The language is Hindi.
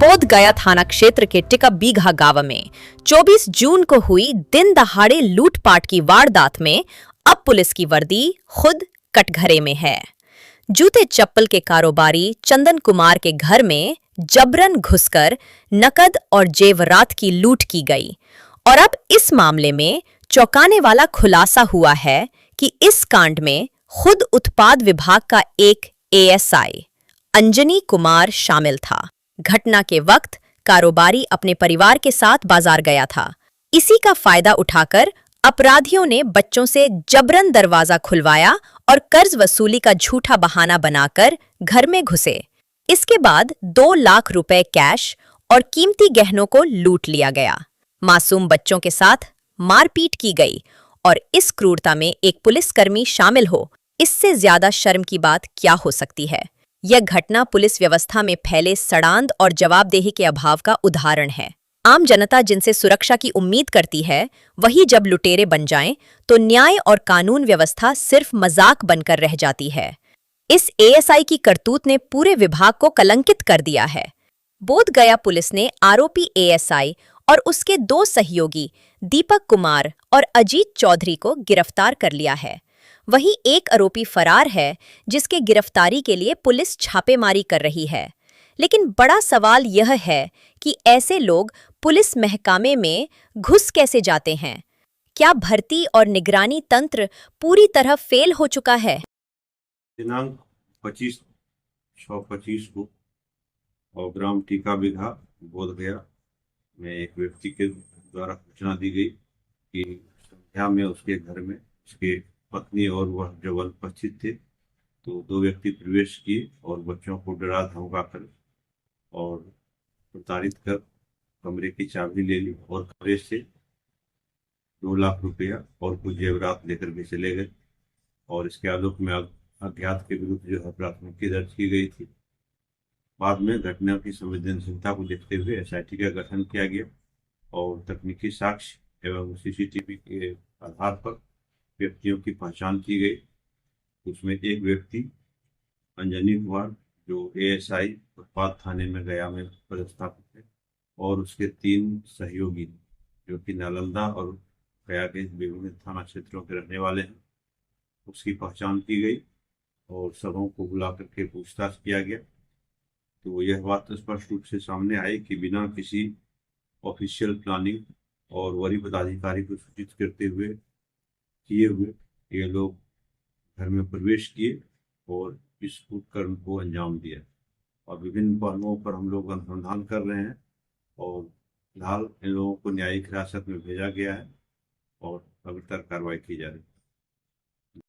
बोध गया थाना क्षेत्र के टिका बीघा गांव में 24 जून को हुई दिन दहाड़े लूटपाट की वारदात में अब पुलिस की वर्दी खुद कटघरे में है। जूते चप्पल के कारोबारी चंदन कुमार के घर में जबरन घुसकर नकद और जेवरात की लूट की गई और अब इस मामले में चौंकाने वाला खुलासा हुआ है कि इस कांड में खुद उत्पाद विभाग का एक एएसआई अंजनी कुमार शामिल था। घटना के वक्त कारोबारी अपने परिवार के साथ बाजार गया था। इसी का फायदा उठाकर अपराधियों ने बच्चों से जबरन दरवाजा खुलवाया और कर्ज वसूली का झूठा बहाना बनाकर घर में घुसे। इसके बाद 2 लाख रुपए कैश और कीमती गहनों को लूट लिया गया। मासूम बच्चों के साथ मारपीट की गई और इस क्रूरता में एक पुलिसकर्मी शामिल हो, इससे ज्यादा शर्म की बात क्या हो सकती है। यह घटना पुलिस व्यवस्था में फैले सड़ांध और जवाबदेही के अभाव का उदाहरण है। आम जनता जिनसे सुरक्षा की उम्मीद करती है, वही जब लुटेरे बन जाएं, तो न्याय और कानून व्यवस्था सिर्फ मजाक बनकर रह जाती है। इस एएसआई की करतूत ने पूरे विभाग को कलंकित कर दिया है। बोध गया पुलिस ने आरोपी एएसआई और उसके 2 सहयोगी दीपक कुमार और अजीत चौधरी को गिरफ्तार कर लिया है। वहीं एक आरोपी फरार है, जिसके गिरफ्तारी के लिए पुलिस छापेमारी कर रही है। लेकिन बड़ा सवाल यह है कि ऐसे लोग पुलिस महकमे में घुस कैसे जाते हैं? क्या भर्ती और निगरानी तंत्र पूरी तरह फेल हो चुका है? दिनांक 25/6/25 को और ग्राम टीका बीघा बोध गया में एक व्यक्ति के द्वारा सूचना दी गई कि संध्या में उसके घर में उसके पत्नी और वह जब अनुपस्थित थे, तो 2 व्यक्ति प्रवेश किए और बच्चों को डरा धमकाकर और प्रताड़ित कर कमरे की चाबी ले ली और कमरे से 2 लाख रुपया और कुछ जेवरात लेकर के चले गए। और इसके आलोक में अज्ञात के विरुद्ध जो है प्राथमिकी दर्ज की गई थी। बाद में घटना की संवेदनशीलता को देखते हुए एसआईटी का गठन किया गया और तकनीकी साक्ष्य एवं सीसीटीवी के आधार पर व्यक्तियों की पहचान की गई। उसमें एक व्यक्ति अंजनी कुमार जो एएसआई उत्पाद थाने में गया में पदस्थापित है और उसके 3 सहयोगी जो कि नालंदा और गया के विभिन्न थाना क्षेत्रों के रहने वाले हैं, उसकी पहचान की गई और सबों को बुला करके पूछताछ किया गया। तो यह बात स्पष्ट रूप से सामने आई कि बिना किसी ऑफिशियल प्लानिंग और वरीय पदाधिकारी को सूचित करते हुए किए हुए ये लोग घर में प्रवेश किए और इस कुकर्म को अंजाम दिया। और विभिन्न पहलुओं पर हम लोग अनुसंधान कर रहे हैं और फिलहाल इन लोगों को न्यायिक हिरासत में भेजा गया है और अभी तक कार्रवाई की जा रही है।